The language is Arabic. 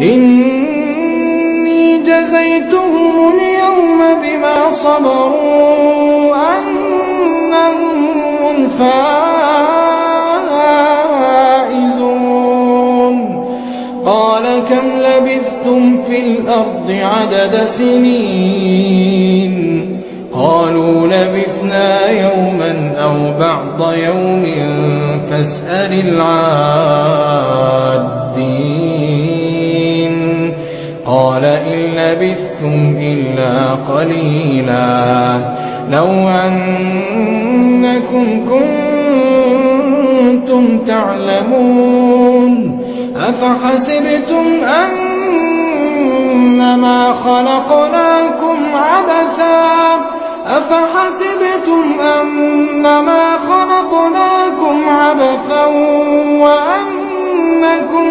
إني جزيتهم اليوم بما صبروا أنهم الفائزون. قال كم لبثتم في الأرض عدد سنين؟ قالوا لبثنا يوما أو بعض يوم فاسأل العادين. قال إن لبثتم إلا قليلا لو أنكم كنتم تعلمون. أفحسبتم أنما خلقناكم عبثا وأنكم